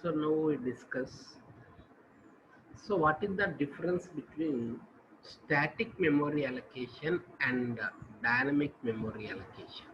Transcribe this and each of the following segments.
So now we discuss. So what is the difference between static memory allocation and dynamic memory allocation?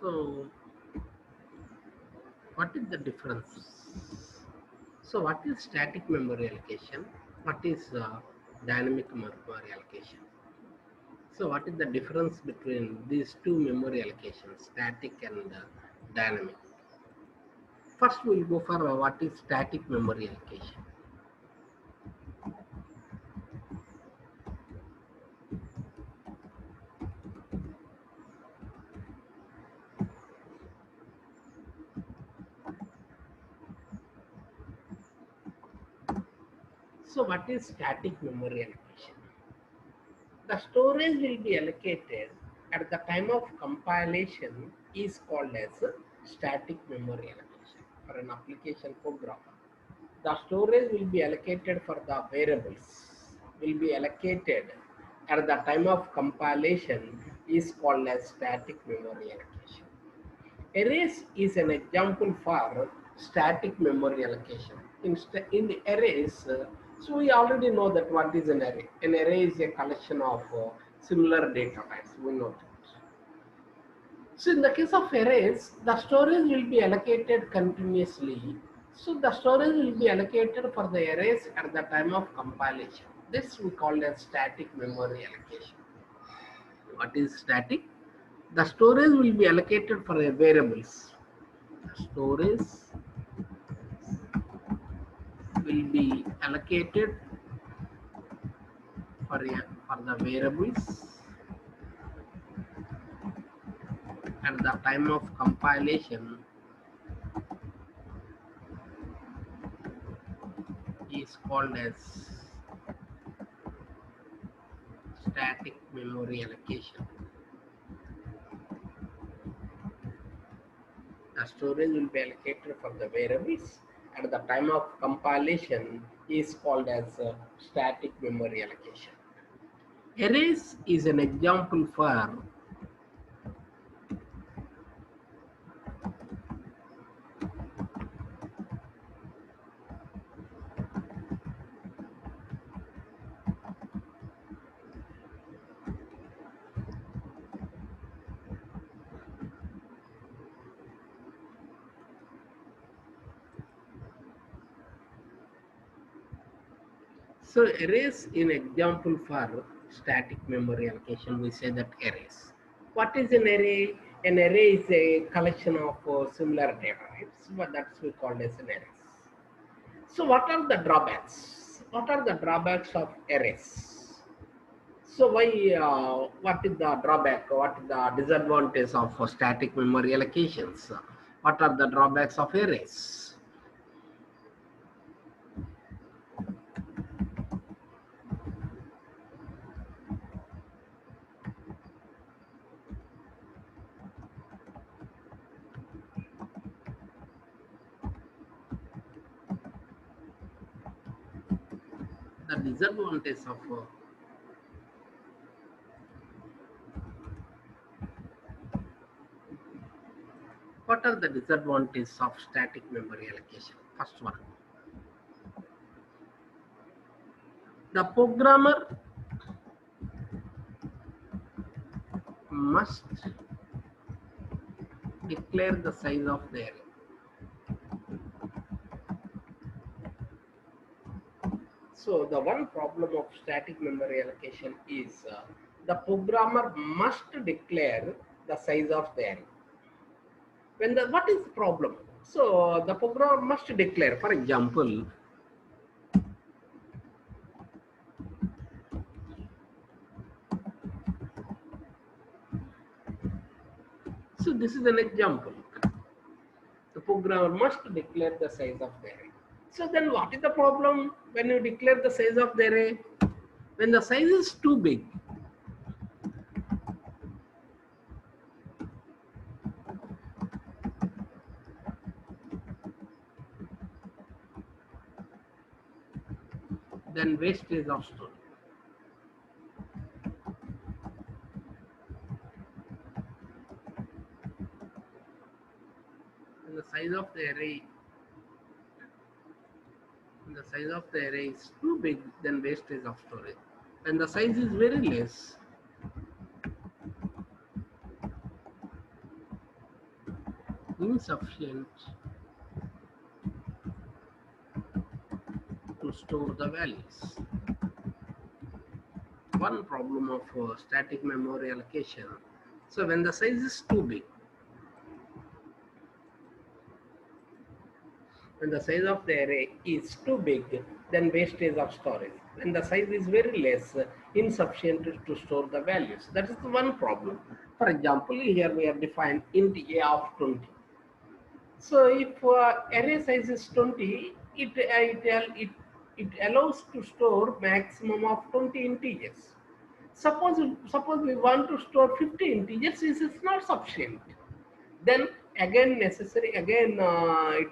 So what is the difference? So what is static memory allocation? What is dynamic memory allocation? So what is the difference between these two memory allocations, static and dynamic? First, we'll go for what is static memory allocation. So, what is static memory allocation? The storage will be allocated at the time of compilation is called as static memory allocation for an application program. The storage will be allocated for the variables will be allocated at the time of compilation is called as static memory allocation. Arrays is an example for static memory allocation. In the arrays, so we already know that what is an array. An array is a collection of similar data types. We know that. So in the case of arrays, the storage will be allocated continuously. So the storage will be allocated for the arrays at the time of compilation. This we call as static memory allocation. What is static? The storage will be allocated for the variables. The storage will be allocated for the variables at the time of compilation is called as static memory allocation. The storage will be allocated for the variables at the time of compilation is called as static memory allocation. Arrays is an example for so arrays in example for static memory allocation. We say that arrays. What is an array? An array is a collection of similar data types, but that's we call as an array. So what are the drawbacks? What are the drawbacks of arrays? So why? What is the drawback? What is the disadvantage of static memory allocations? What are the drawbacks of arrays? The disadvantage of what are the disadvantages of static memory allocation? First one, the programmer must declare the size of the array. So the one problem of static memory allocation is the programmer must declare the size of the array. When the what is the problem? So the programmer must declare, for example, So this is an example. The programmer must declare the size of the array. So then what is the problem when you declare the size of the array? When the size is too big, then wastage of storage. When the size of the array is too big, then wastage of storage. When the size is very less, insufficient to store the values. One problem of static memory allocation. So when the size is too big, when the size of the array is too big, then wastage of storage. When the size is very less, insufficient to store the values. That is the one problem. For example, here we have defined int a of 20. So if array size is 20, it allows to store maximum of 20 integers. Suppose we want to store 50 integers, this is not sufficient. Then again it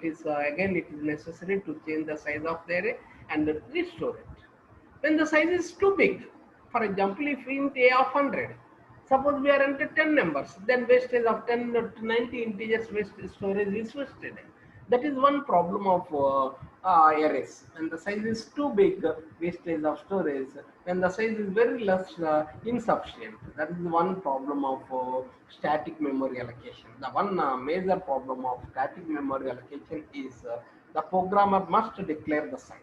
is necessary to change the size of the array and restore it. When the size is too big, for example, if int a of 100, suppose we are into 10 numbers, then wastage of 10 to 90 integers storage is wasted. That is one problem of arrays. When the size is too big, wastage of storage. When the size is very less, insufficient. That is one problem of static memory allocation. The one major problem of static memory allocation is the programmer must declare the size.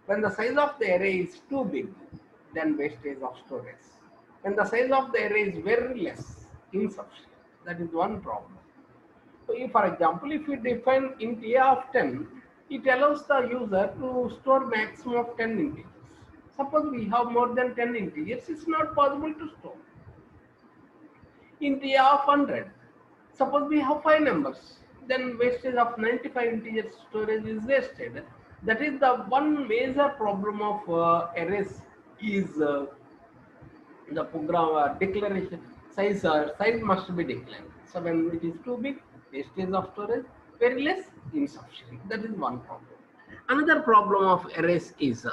When the size of the array is too big, then wastage of storage. When the size of the array is very less, insufficient. That is one problem. So if, for example, if we define int a of 10, it allows the user to store maximum of 10 integers. Suppose we have more than 10 integers, it's not possible to store. Int a of 100, suppose we have 5 numbers, then wastage of 95 integers storage is wasted. That is the one major problem of arrays is the program declaration size must be declared. So when it is too big, wastage of storage, very less, insufficient. That is one problem. Another problem of arrays is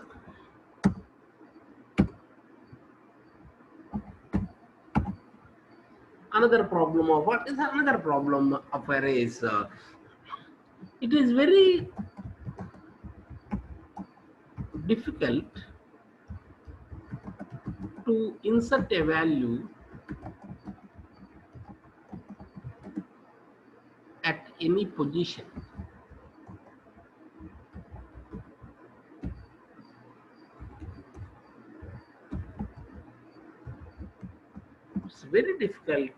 another problem of what is another problem of arrays. It is very difficult to insert a value at any position. It's very difficult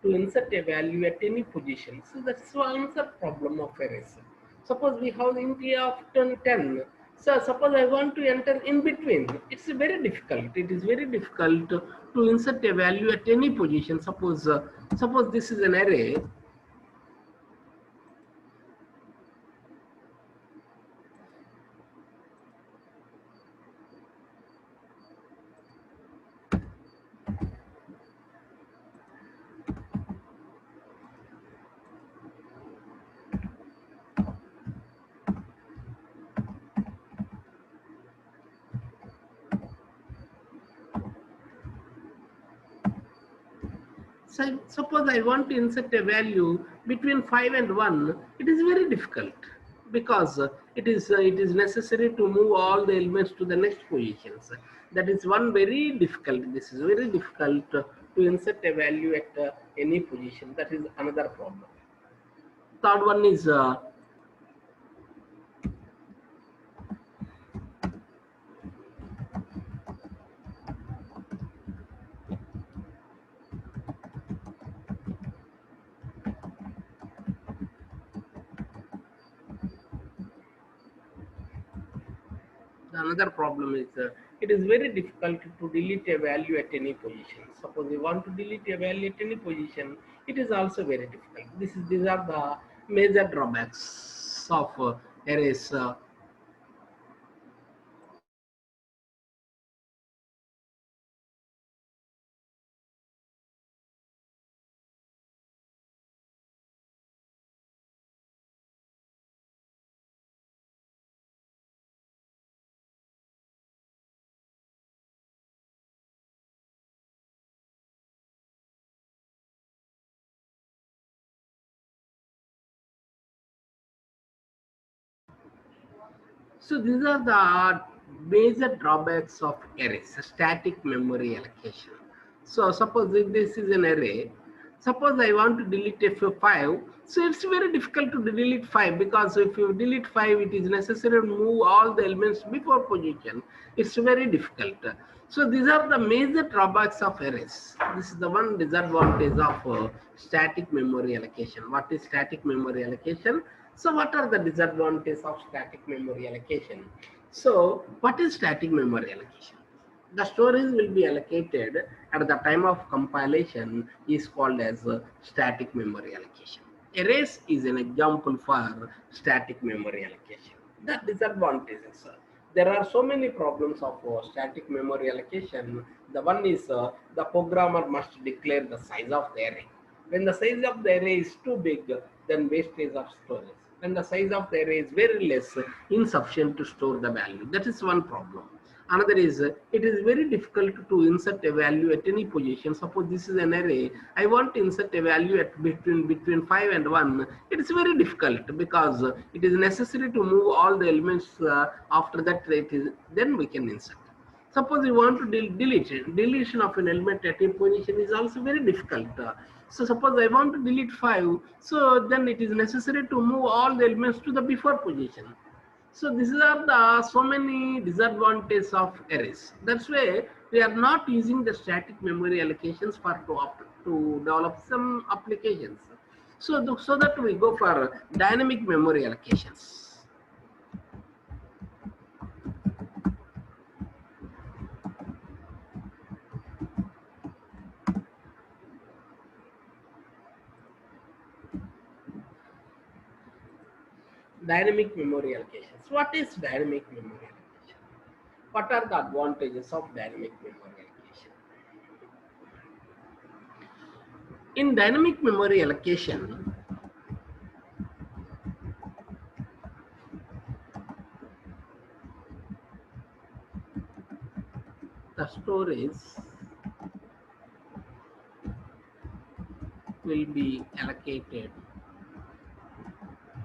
to insert a value at any position. So that's another problem of arrays. Suppose we have int a of 10. So suppose I want to enter in between. It's very difficult. It is very difficult to insert a value at any position. Suppose this is an array. So suppose I want to insert a value between 5 and 1, it is very difficult because it is necessary to move all the elements to the next positions. That is one very difficult. This is very difficult to insert a value at any position. That is another problem. Third one is another problem is it is very difficult to delete a value at any position. Suppose you want to delete a value at any position, it is also very difficult. These are the major drawbacks of arrays. So these are the major drawbacks of arrays, static memory allocation. So suppose if this is an array, suppose I want to delete a 5, so it's very difficult to delete 5, because if you delete 5, it is necessary to move all the elements before position. It's very difficult. So these are the major drawbacks of arrays. This is the one disadvantage of static memory allocation. What is static memory allocation? So what are the disadvantages of static memory allocation? So what is static memory allocation? The storage will be allocated at the time of compilation is called as static memory allocation. Arrays is an example for static memory allocation. The disadvantages. There are so many problems of static memory allocation. The one is the programmer must declare the size of the array. When the size of the array is too big, then wastage of storage. When the size of the array is very less, insufficient to store the value. That is one problem. Another is it is very difficult to insert a value at any position. Suppose this is an array, I want to insert a value at between 5 and 1. It is very difficult because it is necessary to move all the elements. After that, then we can insert. Suppose you want to delete it. Deletion of an element at a position is also very difficult. So suppose I want to delete 5, so then it is necessary to move all the elements to the before position. So these are the so many disadvantages of arrays. That's why we are not using the static memory allocations for to develop some applications. So that we go for dynamic memory allocations. Dynamic memory allocations. What is dynamic memory allocation? What are the advantages of dynamic memory allocation? In dynamic memory allocation, the storage will be allocated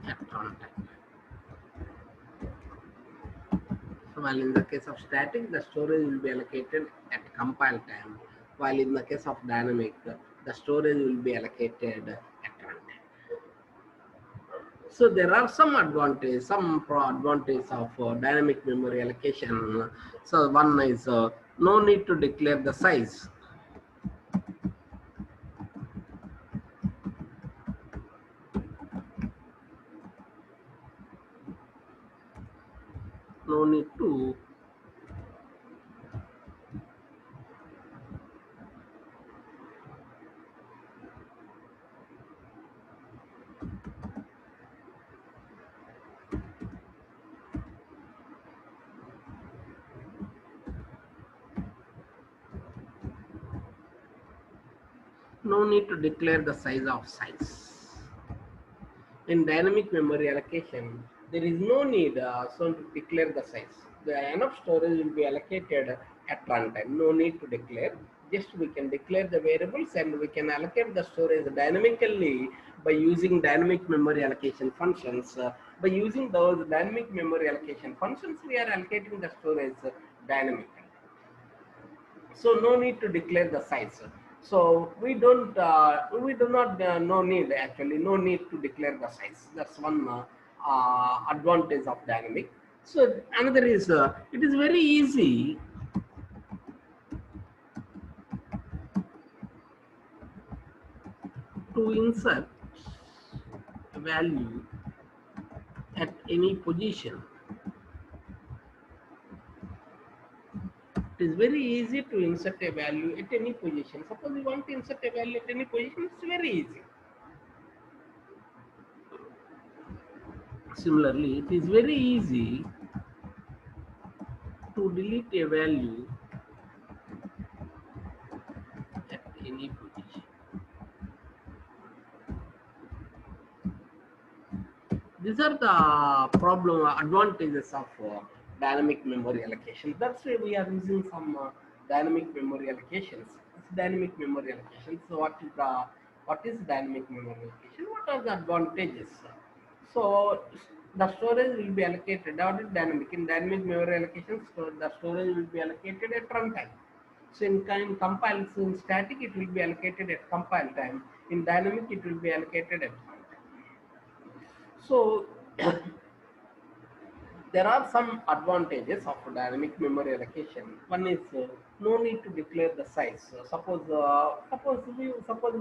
at runtime. So while in the case of static, the storage will be allocated at compile time, while in the case of dynamic, the storage will be allocated at runtime. So there are some advantages, some pro advantages of dynamic memory allocation. So one is no need to declare the size. No need to declare the size. In dynamic memory allocation, there is no need so to declare the size. The enough storage will be allocated at runtime. No need to declare. Just we can declare the variables and we can allocate the storage dynamically by using dynamic memory allocation functions. By using those dynamic memory allocation functions, we are allocating the storage dynamically. So no need to declare the size. So we do not no need to declare the size. That's one advantage of dynamic. So another is it is very easy to insert a value at any position It is very easy to insert a value at any position. Suppose you want to insert a value at any position, it's very easy. Similarly, it is very easy to delete a value at any position. These are the advantages of dynamic memory allocation. That's why we are using some dynamic memory allocations. It's dynamic memory allocation. So what is dynamic memory allocation? What are the advantages? So the storage will be allocated. What is dynamic? In dynamic memory allocation, so the storage will be allocated at runtime. So in compile, so in static it will be allocated at compile time. In dynamic it will be allocated at runtime. So there are some advantages of dynamic memory allocation. One is no need to declare the size. Suppose we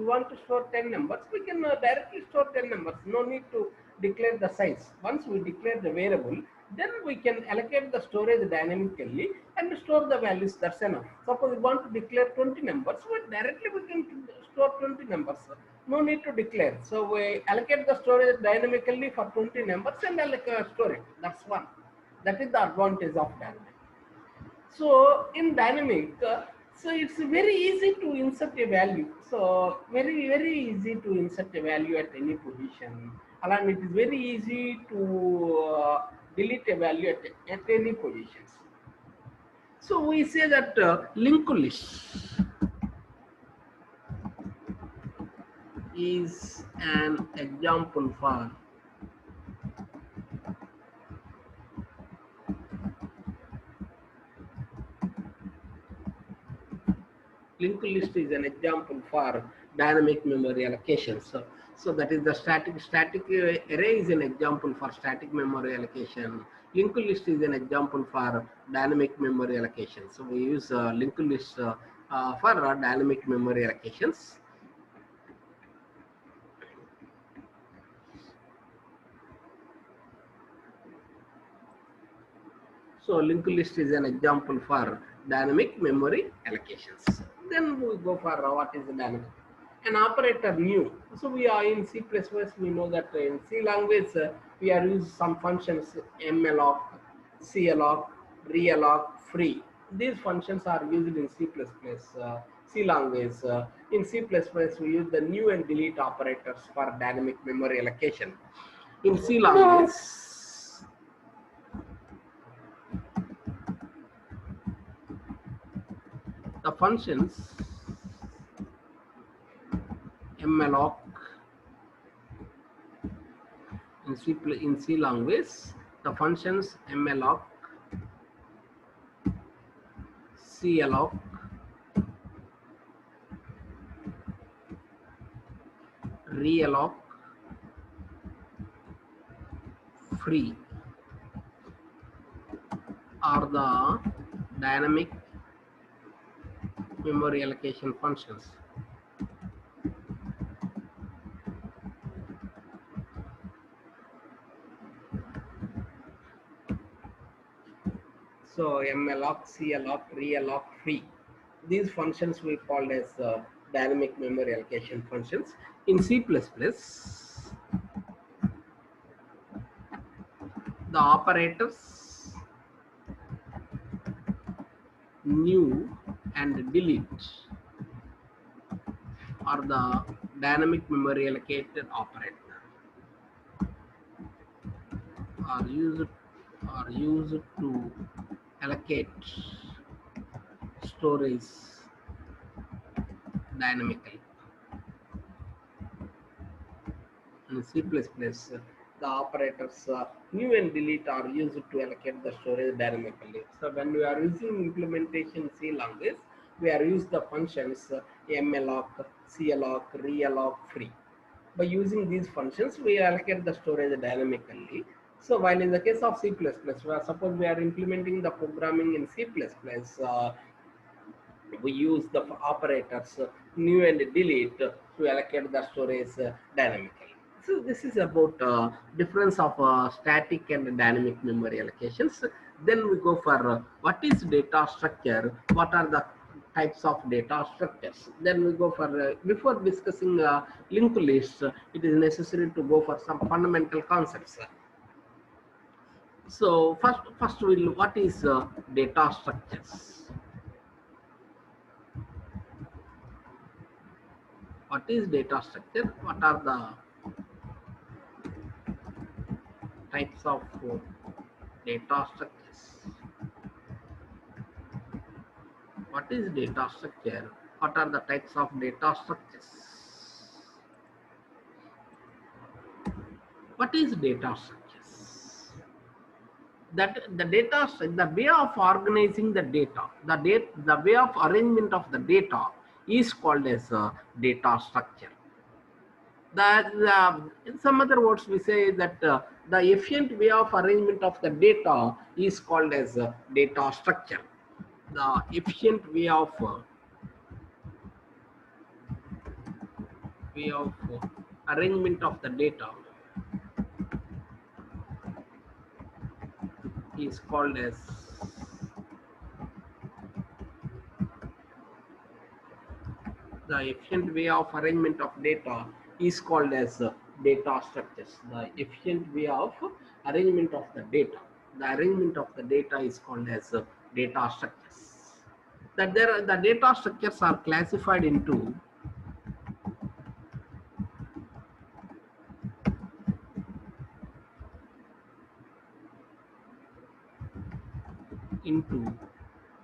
want to store 10 numbers, we can directly store 10 numbers. No need to declare the size. Once we declare the variable, then we can allocate the storage dynamically and store the values. That's enough. Suppose we want to declare 20 numbers, directly we can store 20 numbers. No need to declare. So we allocate the storage dynamically for 20 numbers and store it. That's one. That is the advantage of dynamic. So in dynamic, so it's very easy to insert a value. So very easy to insert a value at any position. And it is very easy to delete a value at any positions. So we say that linked list is an example for linked list is an example for dynamic memory allocation. So that is the static array is an example for static memory allocation. Linked list is an example for dynamic memory allocation. So we use linked list for dynamic memory allocations. So linked list is an example for dynamic memory allocations. Then we go for what is the dynamic. An operator new. So we are in C++, we know that in C language we are using some functions malloc, calloc, realloc, free. These functions are used in C++, C language. In C++ we use the new and delete operators for dynamic memory allocation. In C language, the functions malloc in C language, the functions malloc, calloc, realloc, free are the dynamic memory allocation functions. So malloc, calloc, realloc, free. These functions we called as dynamic memory allocation functions. In C++, the operators new and delete are the dynamic memory allocated operator are used to allocate storage dynamically. In C++, the operators new and delete are used to allocate the storage dynamically. So when we are using implementation C language, we are using the functions malloc, calloc, realloc, free. By using these functions, we allocate the storage dynamically. So while in the case of C++, suppose we are implementing the programming in C++, we use the operators new and delete to allocate the storage dynamically. So this is about difference of static and dynamic memory allocations. Then we go for what is data structure, what are the types of data structures. Then we go for before discussing linked lists, it is necessary to go for some fundamental concepts. So first we'll what is data structures. What is data structure? What are the types of data structures? What is data structure? What are the types of data structures? What is data structures? That the data, the way of organizing the data, the way of arrangement of the data is called as data structure. In some other words, we say that the efficient way of arrangement of the data is called as data structure. The efficient way of arrangement of the data is called as the efficient way of arrangement of data is called as data structures. The efficient way of arrangement of the data. The arrangement of the data is called as data structures. That the data structures are classified into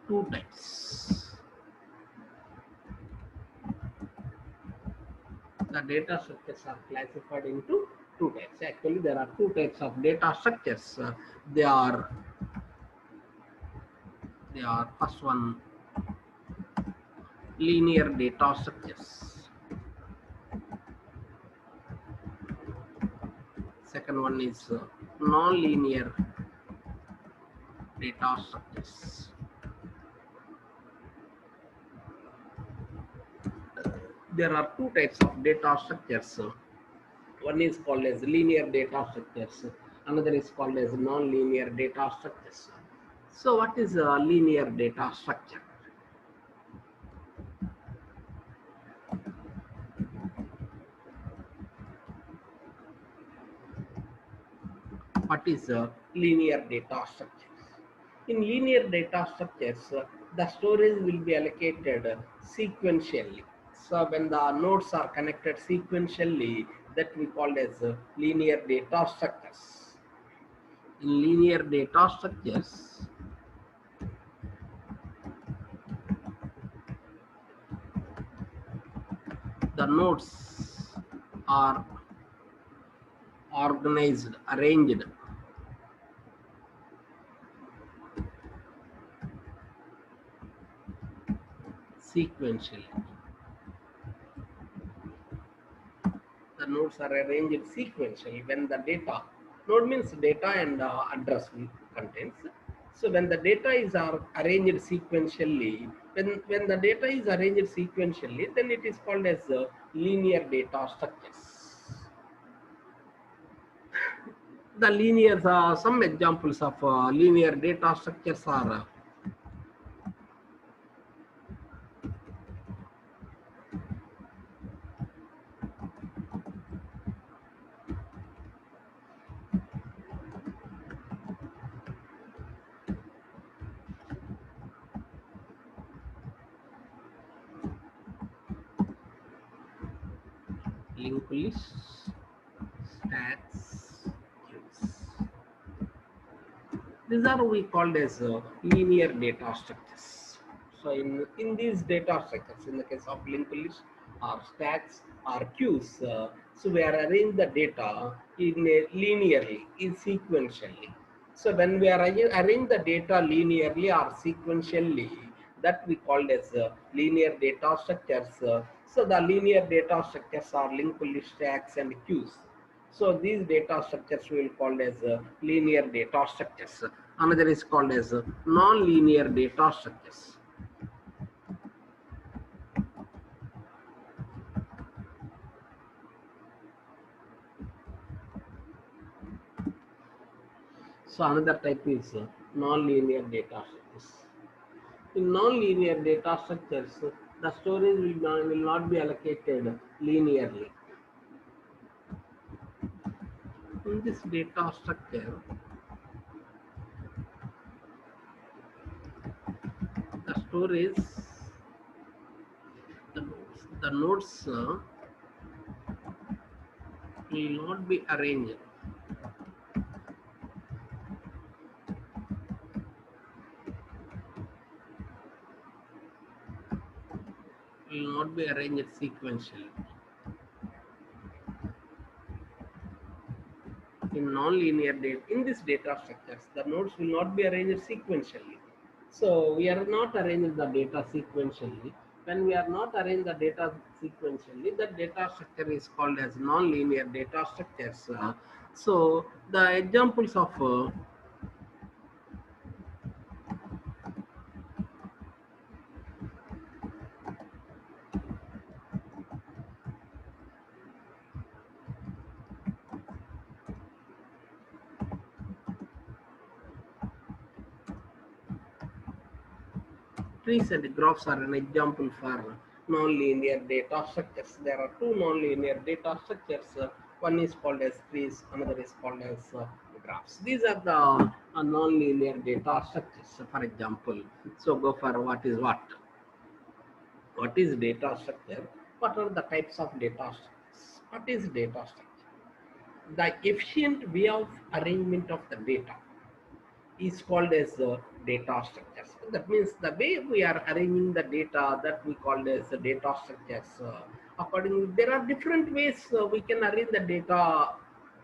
two types. The data structures are classified into two types. Actually, there are two types of data structures. They are first one linear data structures. Second one is non-linear data structures. There are two types of data structures. One is called as linear data structures. Another is called as non-linear data structures. So what is a linear data structure? What is a linear data structure? In linear data structures, the storage will be allocated sequentially. So when the nodes are connected sequentially, that we call as linear data structures. In linear data structures, the nodes are organized, arranged sequentially. The nodes are arranged sequentially when the data, node means data and address contains. So when the data is arranged sequentially, when the data is arranged sequentially, then it is called as linear data structures. The linear, some examples of linear data structures are linked lists, stacks, queues. These are we called as linear data structures. So in these data structures, in the case of linked lists or stacks or queues, so we are arrange the data in a linearly, in sequentially. So when we are arrange the data linearly or sequentially, that we called as linear data structures. So the linear data structures are linked list, stacks and queues. So these data structures we will call as linear data structures. Another is called as non-linear data structures. So another type is Non-linear data structures. In non-linear data structures, the storage will not be allocated linearly. In this data structure, the storage, the nodes will not be arranged sequentially. In non-linear data, in this data structures, the nodes will not be arranged sequentially. So we are not arranging the data sequentially. When we are not arranging the data sequentially, that data structure is called as non-linear data structures. So the examples of trees and graphs are an example for non-linear data structures. There are two non-linear data structures. One is called as trees, another is called as graphs. These are the non-linear data structures, for example. So go for what is what. What is data structure? What are the types of data structures? What is data structure? The efficient way of arrangement of the data is called as data structures. That means the way we are arranging the data, that we call as data structures. Accordingly, there are different ways we can arrange the data.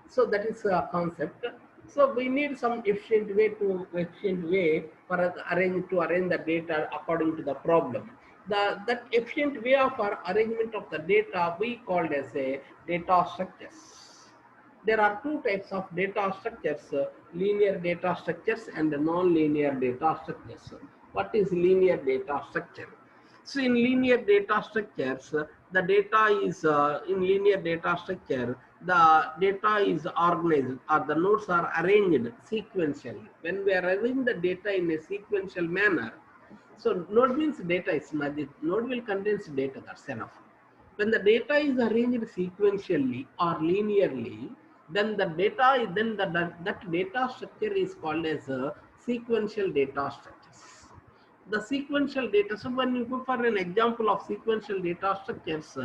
So that is a concept. So we need some efficient way for us to arrange the data according to the problem. That efficient way of our arrangement of the data we called as a data structures. There are two types of data structures, linear data structures and non-linear data structures. What is linear data structure? So in linear data structures, the data is in linear data structure, the data is organized or the nodes are arranged sequentially. When we are arranging the data in a sequential manner, so node means data is magic. Node will contain data, that's enough. When the data is arranged sequentially or linearly, then the data that data structure is called as a sequential data structures. The sequential data. So when you go for an example of sequential data structures,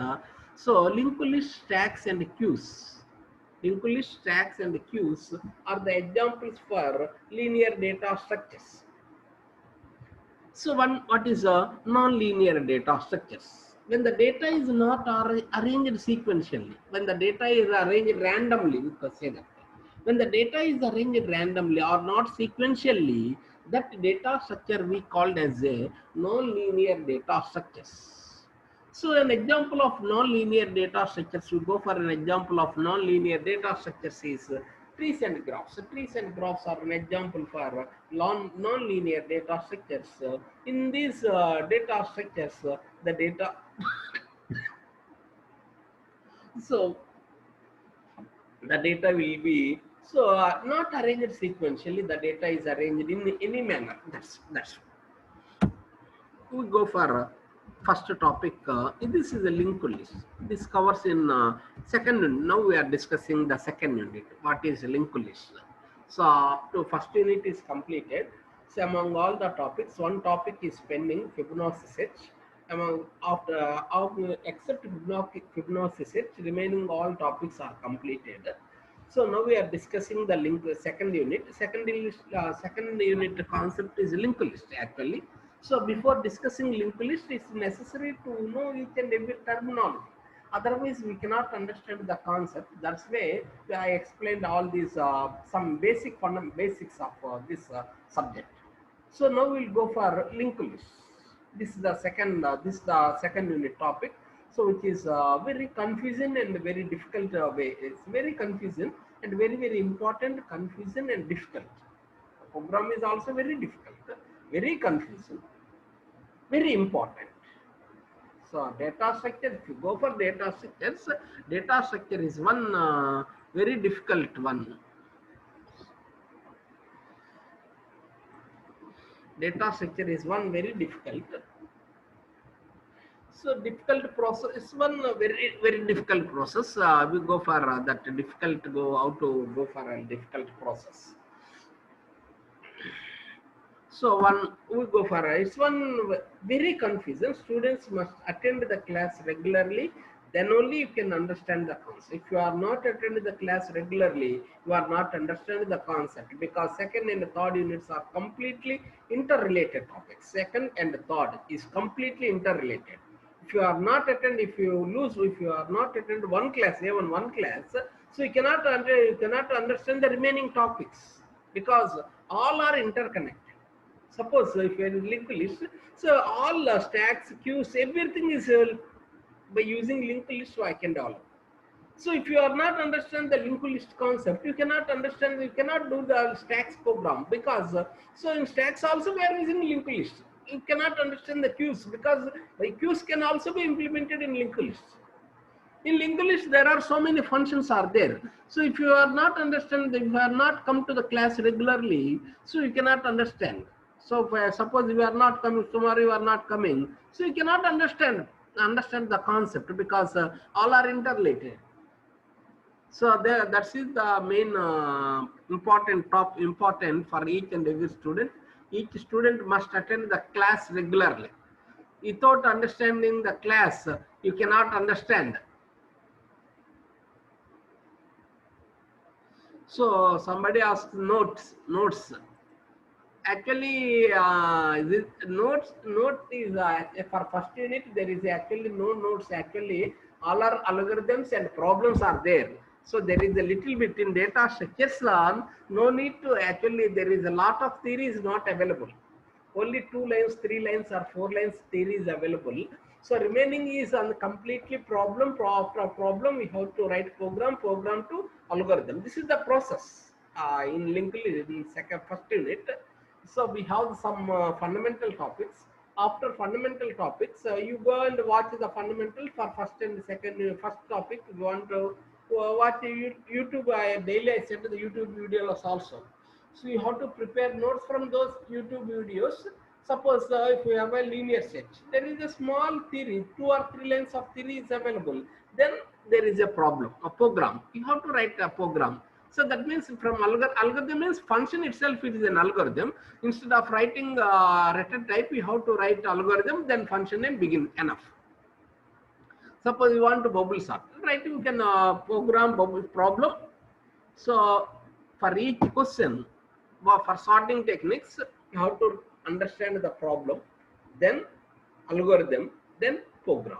so linked list, stacks, and queues. Linked list, stacks, and queues are the examples for linear data structures. So what is a non-linear data structures? When the data is not arranged sequentially, when the data is arranged randomly, we can say that. When the data is arranged randomly or not sequentially, that data structure we called as a non-linear data structures. So an example of non-linear data structures, we go for an example of non-linear data structures is trees and graphs. So trees and graphs are an example for non-linear data structures. In these data structures, the data, so the data will be not arranged sequentially. The data is arranged in any manner. That's we go for first topic. This is a linked list. This covers in second unit. Now we are discussing the second unit. What is a linked list? So up to first unit is completed. So among all the topics, one topic is pending, Fibonacci set. Among except Fibonacci set, remaining all topics are completed. So now we are discussing the second unit. Second unit concept is linked list actually. So before discussing linked list, it's necessary to know each and every terminology. Otherwise, we cannot understand the concept. That's why I explained all these some basics of this subject. So now we'll go for linked list. This is the second unit topic. So which is very confusing and very difficult way. It's very confusing and very important. Confusing and difficult. The program is also very difficult, very confusing, very important. So data structure, if you go for data structures, data structure is one very difficult one. Data structure is one very difficult. So difficult process is one very difficult process. We go for that difficult to go how to go for a difficult process. So one we go for it's one very confusing. Students must attend the class regularly. Then only you can understand the concept. If you are not attending the class regularly, you are not understanding the concept because second and third units are completely interrelated topics. Second and third is completely interrelated. If you are not attend, if you are not attend one class, even one class, so you cannot understand the remaining topics because all are interconnected. Suppose if you are in linked list, so all stacks, queues, everything is by using linked list, so I can develop. So if you are not understand the linked list concept, you cannot understand, you cannot do the stacks program because so in stacks also we are using linked list. You cannot understand the queues because the queues can also be implemented in linked list. In linked list there are so many functions are there, so if you are not understand, if you are not come to the class regularly, so you cannot understand. So suppose you are not coming tomorrow, you are not coming, so you cannot understand the concept because all are interrelated. So there, that is the main important for each and every student. Each student must attend the class regularly. Without understanding the class, you cannot understand. So somebody asked notes. Actually, this note is for first unit. There is actually no notes. Actually, all our algorithms and problems are there. So there is a little bit in data structures. No need to actually. There is a lot of theories not available. Only 2 lines, 3 lines, or 4 lines theory is available. So remaining is on completely problem. After problem, we have to write program to algorithm. This is the process in linked in first unit. So we have some fundamental topics. After fundamental topics, you go and watch the fundamental for first and second. First topic, you want to watch YouTube. Daily I send the YouTube videos also. So you have to prepare notes from those YouTube videos. Suppose if you have a linear set, there is a small theory, 2 or 3 lines of theory is available. Then there is a problem, a program. You have to write a program. So that means from algorithm means function itself, it is an algorithm. Instead of writing return type, you have to write algorithm, then function name begin enough. Suppose you want to bubble sort, right? You can program bubble problem. So for each question, for sorting techniques, you have to understand the problem, then algorithm, then program.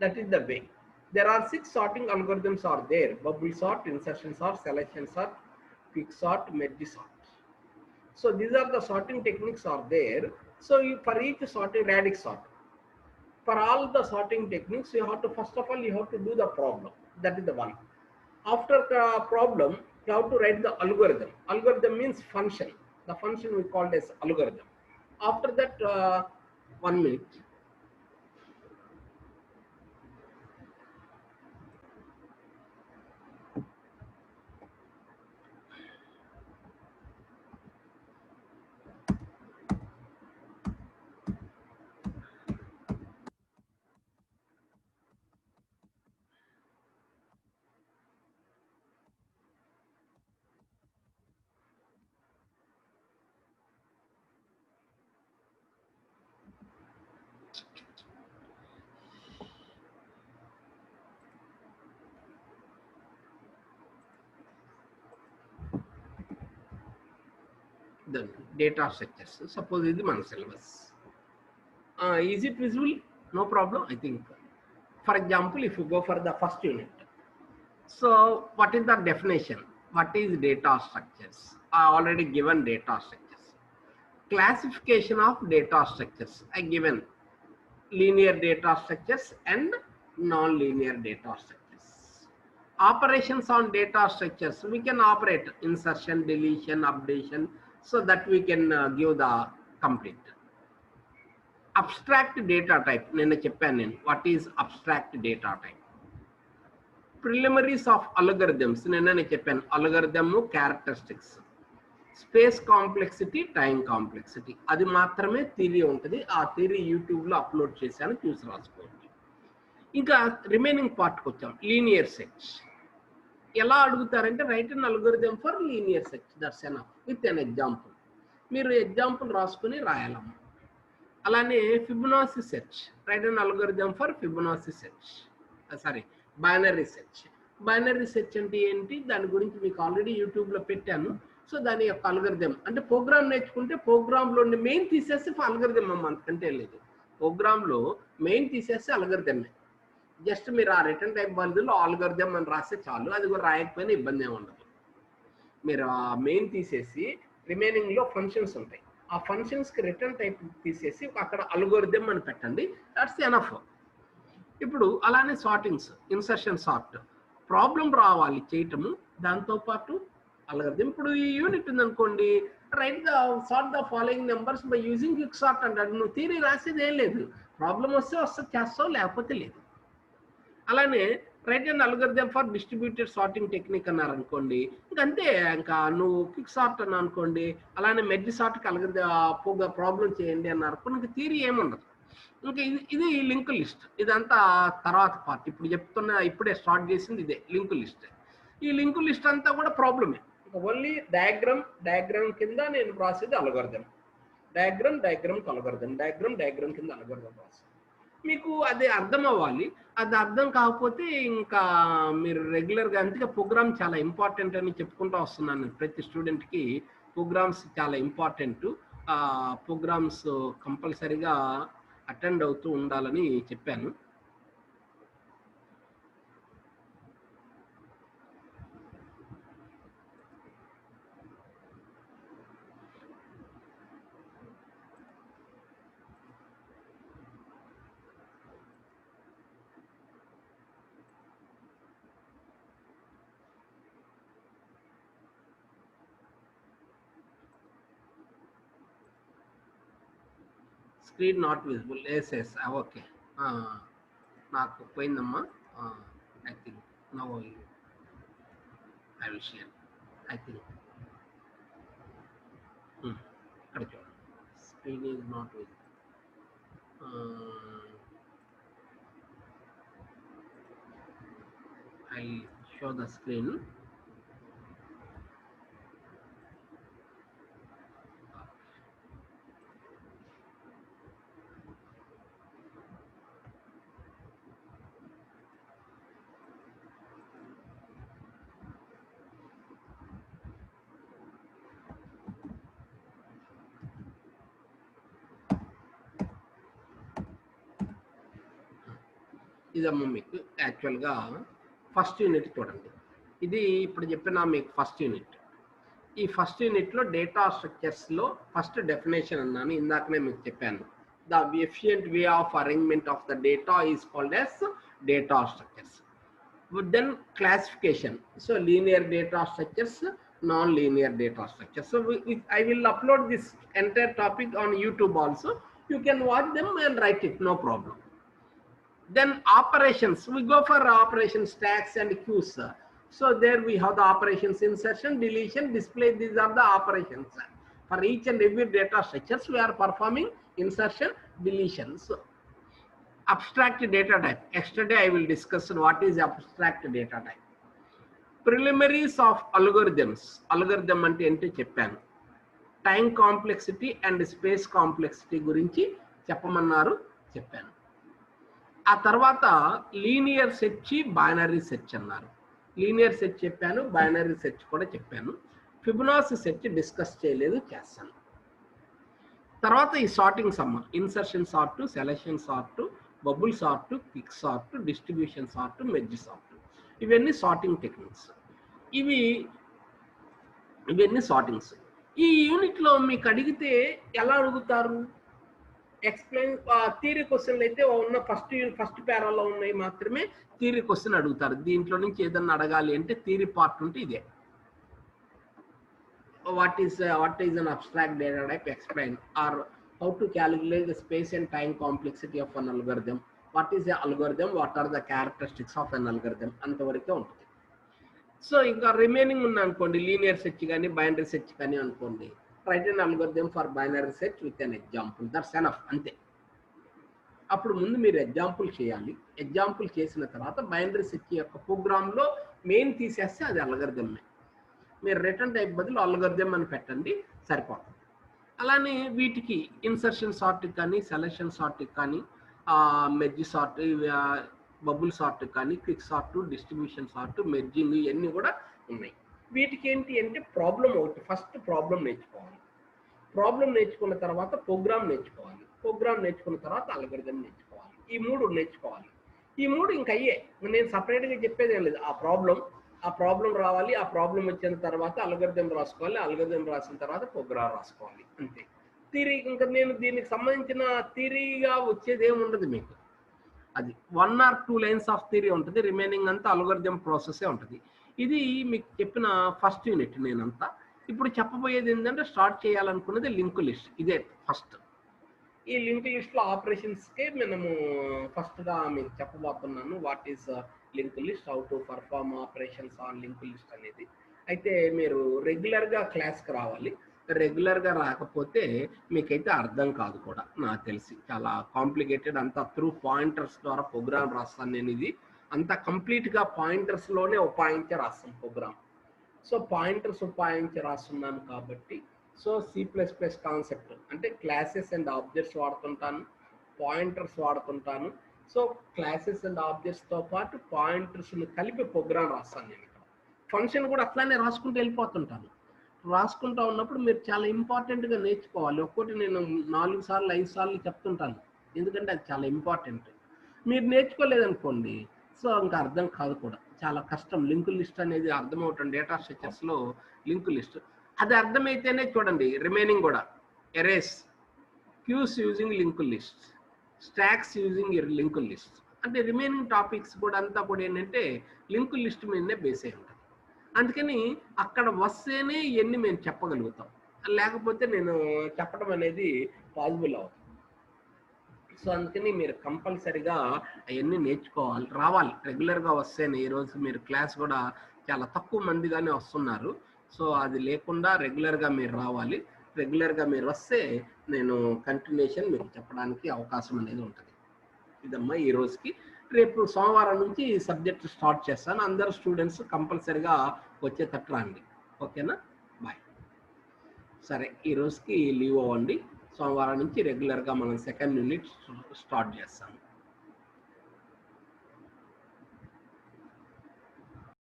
That is the way. There are 6 sorting algorithms are there: bubble sort, insertion sort, selection sort, quick sort, merge sort. So these are the sorting techniques are there. So for each sorting, radix sort. For all the sorting techniques, you have to first of all you have to do the problem. That is the one. After problem, you have to write the algorithm. Algorithm means function. The function we called as algorithm. After that, 1 minute. The data structures. Suppose this is one syllabus. Is it visible? No problem, I think. For example, if you go for the first unit. So what is the definition? What is data structures? I already given data structures. Classification of data structures. I given linear data structures and non-linear data structures. Operations on data structures. We can operate insertion, deletion, updation, so that we can give the complete. Abstract data type. Nenu cheppanu nenu. What is abstract data type? Preliminaries of algorithms. Nenu cheppanu. Algorithm characteristics. Space complexity, time complexity, అది మాత్రమే theory ఉంటుంది. ఆ theory యూట్యూబ్లో upload చేశాను, చూసి రాసుకోండి. ఇంకా remaining పార్ట్కి వచ్చాం. లీనియర్ సెర్చ్ ఎలా అడుగుతారంటే write an algorithm for linear search, that's enough with an example. మీరు ఎగ్జాంపుల్ రాసుకుని రాయాలమ్మ. అలానే Fibonacci search, write an algorithm for Fibonacci search, sorry binary search. Binary search అంటే ఏంటి, దాని గురించి మీకు ఆల్రెడీ యూట్యూబ్లో పెట్టాను. సో దాని యొక్క అల్గోరిథం అంటే ప్రోగ్రామ్ నేర్చుకుంటే ప్రోగ్రాంలో మెయిన్ తీసేసి అల్గోరిథం అమ్మ, అంతకంటే లేదు. ప్రోగ్రాంలో మెయిన్ తీసేసి అల్గోరిథమే. జస్ట్ మీరు ఆ రిటర్న్ టైప్ బదులు ఆల్గోరిథం అని రాస్తే చాలు, అది కూడా రాయకపోయినా ఇబ్బంది ఏమి ఉండదు. మీరు ఆ మెయిన్ తీసేసి రిమైనింగ్లో ఫంక్షన్స్ ఉంటాయి, ఆ ఫంక్షన్స్కి రిటర్న్ టైప్ తీసేసి అక్కడ అల్గోరిథం అని పెట్టండి, దట్స్ ఎనఫ్. ఇప్పుడు అలానే సార్టింగ్స్, ఇన్సర్షన్ సార్ట్, ప్రాబ్లం రావాలి చేయటము, దాంతోపాటు అల్గోరిథం. ఇప్పుడు ఈ యూనిట్ ఉందనుకోండి, right the sort the following numbers by using quick sort అంటాడు. నువ్వు థియరీ రాసేది ఏం లేదు, ప్రాబ్లం వస్తే చేస్తావు, లేకపోతే లేదు. అలానే right and algorithm for distributed sorting technique అన్నారు అనుకోండి, ఇంకంతే. ఇంకా నువ్వు క్విక్ సార్ట్ అన్నా అనుకోండి, అలానే మెర్జ్ సార్ట్కి అల్గోరిథం ప్రాబ్లం చేయండి అన్నారు, ఇంకా థియరీ ఏముండదు. ఇంకా ఇది లింక్ లిస్ట్, ఇదంతా తర్వాత పార్ట్. ఇప్పుడు చెప్తున్నా, ఇప్పుడే స్టార్ట్ చేసింది ఇదే లింక్ లిస్ట్. ఈ లింక్ లిస్ట్ అంతా కూడా ప్రాబ్లమే. ఇంకా ఓన్లీ డయాగ్రామ్ కింద నేను రాసేది అల్గోరిథం, డయాగ్రామ్ కింద అల్గోరిథం రాసేది. మీకు అది అర్థం అవ్వాలి. అది అర్థం కాకపోతే ఇంకా మీరు రెగ్యులర్గా, అందుకే ప్రోగ్రామ్ చాలా ఇంపార్టెంట్ అని చెప్పుకుంటూ వస్తున్నాను. ప్రతి స్టూడెంట్కి ప్రోగ్రామ్స్ చాలా ఇంపార్టెంట్. ప్రోగ్రామ్స్ కంపల్సరీగా అటెండ్ అవుతూ ఉండాలని చెప్పాను. Screen not visible, yes okay. నాకు పోయిందమ్మా. I think now I will share. I think ఇక్కడ చూడండి, screen is not visible. I'll show the screen. ఇదమ్మా మీకు యాక్చువల్గా ఫస్ట్ యూనిట్ చూడండి. ఇది ఇప్పుడు చెప్పిన మీకు ఫస్ట్ యూనిట్. ఈ ఫస్ట్ యూనిట్లో డేటా స్ట్రక్చర్స్లో ఫస్ట్ డెఫినేషన్ అన్నాను, ఇందాకనే మీకు చెప్పాను. The efficient way of arrangement of the data is called as data structures. Then classification, so linear data structures, non-linear data structures. So I will upload this entire topic on YouTube also. You can watch them and write it, no problem. Then operations, we go for operations, stacks and queues. So there we have the operations: insertion, deletion, display. These are the operations. For each and every data structures we are performing insertion, deletion. So abstract data type, yesterday I will discuss what is abstract data type. Preliminaries of algorithms, algorithm అంటే ఏంటో చెప్పాను. Time complexity and space complexity గురించి చెప్పమన్నారు, చెప్పాను. ఆ తర్వాత linear search, binary search అన్నారు. Linear search చెప్పాను, బైనరీ సెర్చ్ కూడా చెప్పాను. ఫిబొనాచి సెర్చ్ డిస్కస్ చేయలేదు, చేస్తాను. తర్వాత ఈ సార్టింగ్స్ అమ్మ, insertion sort, selection sort, bubble sort, quick sort, distribution sort, merge sort. ఇవన్నీ సార్టింగ్ టెక్నిక్స్. ఇవన్నీ సార్టింగ్స్. ఈ యూనిట్లో మీకు అడిగితే ఎలా అడుగుతారు, ఎక్స్ప్లెయిన్ థియరీ క్వశ్చన్లు అయితే ఉన్న ఫస్ట్ పేరాలో ఉన్నాయి మాత్రమే థియరీ క్వశ్చన్ అడుగుతారు. దీంట్లో నుంచి ఏదన్నా అడగాలి అంటే థియరీ పార్ట్ ఉంటే ఇదే. what is an abstract data type, explain, or how to calculate the space and time complexity of an algorithm, what is the algorithm, what are the characteristics of an algorithm, అంతవరకే ఉంటుంది. So ఇంకా remaining ఉంది అనుకోండి, linear search కానీ binary search కానీ అనుకోండి, right and algorithm for binary search with an example, that's enough, అంతే. అప్పుడు ముందు మీరు ఎగ్జాంపుల్ చేయాలి. ఎగ్జాంపుల్ చేసిన తర్వాత బైనరీ సెర్చ్ యొక్క ప్రోగ్రాంలో మెయిన్ తీసేస్తే అది అల్గోరిథమే. మీరు రిటర్న్ టైప్ బదులు అల్గోరిథం అని పెట్టండి, సరిపోతుంది. అలానే వీటికి ఇన్సర్షన్ సార్ట్ కానీ, సెలక్షన్ సార్ట్ కానీ, మెర్జ్ సార్ట్, బబుల్ సార్ట్ కానీ, quick sort, distribution sort, merging, ఇవన్నీ కూడా ఉన్నాయి. వీటికి ఏంటి అంటే ప్రాబ్లం ఒకటి, ఫస్ట్ ప్రాబ్లం నేర్చుకోవాలి. ప్రాబ్లం నేర్చుకున్న తర్వాత ప్రోగ్రామ్ నేర్చుకోవాలి. ప్రోగ్రామ్ నేర్చుకున్న తర్వాత అల్గోరిథం నేర్చుకోవాలి. ఈ మూడు నేర్చుకోవాలి. ఈ మూడు ఇంక అయ్యే, నేను సపరేట్గా చెప్పేది ఏం లేదు. ఆ ప్రాబ్లం రావాలి, ఆ ప్రాబ్లం వచ్చిన తర్వాత అల్గోరిథం రాసుకోవాలి, అల్గోరిథం రాసిన తర్వాత ప్రోగ్రామ్ రాసుకోవాలి, అంతే. థియరీ ఇంకా నేను దీనికి సంబంధించిన థియరీగా వచ్చేది ఏమి ఉండదు మీకు. అది 1 or 2 లైన్స్ ఆఫ్ థియరీ ఉంటుంది, రిమైనింగ్ అంతా అల్గోరిథం ప్రాసెసే ఉంటుంది. ఇది మీకు చెప్పిన ఫస్ట్ యూనిట్ నేనంతా. ఇప్పుడు చెప్పబోయేది ఏంటంటే స్టార్ట్ చేయాలనుకున్నది లింక్ లిస్ట్. ఇదే ఫస్ట్. ఈ లింక్ లిస్ట్లో ఆపరేషన్స్కే మనము ఫస్ట్గా మీకు చెప్పబోతున్నాను. What is link list, how to perform operations on link list అనేది. అయితే మీరు రెగ్యులర్గా క్లాస్కి రావాలి. రెగ్యులర్గా రాకపోతే మీకైతే అర్థం కాదు కూడా, నాకు తెలిసి చాలా కాంప్లికేటెడ్. అంతా త్రూ పాయింటర్స్ ద్వారా ప్రోగ్రామ్ రాస్తాను నేను. ఇది అంతా కంప్లీట్గా పాయింటర్స్లోనే ఉపాయించి రాస్తాను ప్రోగ్రామ్. సో పాయింటర్స్ ఉపాయించి రాస్తున్నాను కాబట్టి, సో C++ కాన్సెప్ట్ అంటే క్లాసెస్ అండ్ ఆబ్జెక్ట్స్ వాడుతుంటాను, పాయింటర్స్ వాడుతుంటాను. సో క్లాసెస్ అండ్ ఆబ్జెక్ట్స్తో పాటు పాయింటర్స్ని కలిపి ప్రోగ్రామ్ రాస్తాను నేను. ఇక్కడ ఫంక్షన్ కూడా అట్లానే రాసుకుంటూ వెళ్ళిపోతుంటాను. రాసుకుంటూ ఉన్నప్పుడు మీరు చాలా ఇంపార్టెంట్గా నేర్చుకోవాలి. ఒక్కోటి నేను 4 సార్లు 5 సార్లు చెప్తుంటాను, ఎందుకంటే అది చాలా ఇంపార్టెంట్. మీరు నేర్చుకోలేదనుకోండి, సో ఇంకా అర్థం కాదు కూడా, చాలా కష్టం. లింక్ లిస్ట్ అనేది అర్థమవుతుంది డేటా స్ట్రక్చర్స్లో. లింక్ లిస్ట్ అది అర్థమైతేనే చూడండి రిమైనింగ్ కూడా. Arrays, queues using link list, stacks using link list, అంటే రిమైనింగ్ టాపిక్స్ కూడా అంతా కూడా ఏంటంటే లింక్ లిస్ట్ మీదనే బేస్ అయి ఉంటుంది. అందుకని అక్కడ వస్తేనే ఇవన్నీ మేము చెప్పగలుగుతాం, లేకపోతే నేను చెప్పడం అనేది పాసిబుల్ అవుతుంది. సో అందుకని మీరు కంపల్సరిగా అవన్నీ నేర్చుకోవాలి, రావాలి. రెగ్యులర్గా వస్తేనే. ఈరోజు మీరు క్లాస్ కూడా చాలా తక్కువ మందిగానే వస్తున్నారు. సో అది లేకుండా రెగ్యులర్గా మీరు రావాలి. రెగ్యులర్గా మీరు వస్తే నేను కంటిన్యూషన్ మీకు చెప్పడానికి అవకాశం అనేది ఉంటుంది. ఇదమ్మా ఈ రోజుకి. రేపు సోమవారం నుంచి సబ్జెక్ట్ స్టార్ట్ చేస్తాను. అందరు స్టూడెంట్స్ కంపల్సరిగా వచ్చేటట్టు రండి, ఓకేనా? బాయ్. సరే, ఈ రోజుకి లీవ్ అవ్వండి. సోమవారం నుంచి రెగ్యులర్గా మనం సెకండ్ యూనిట్ స్టార్ట్ చేస్తాము.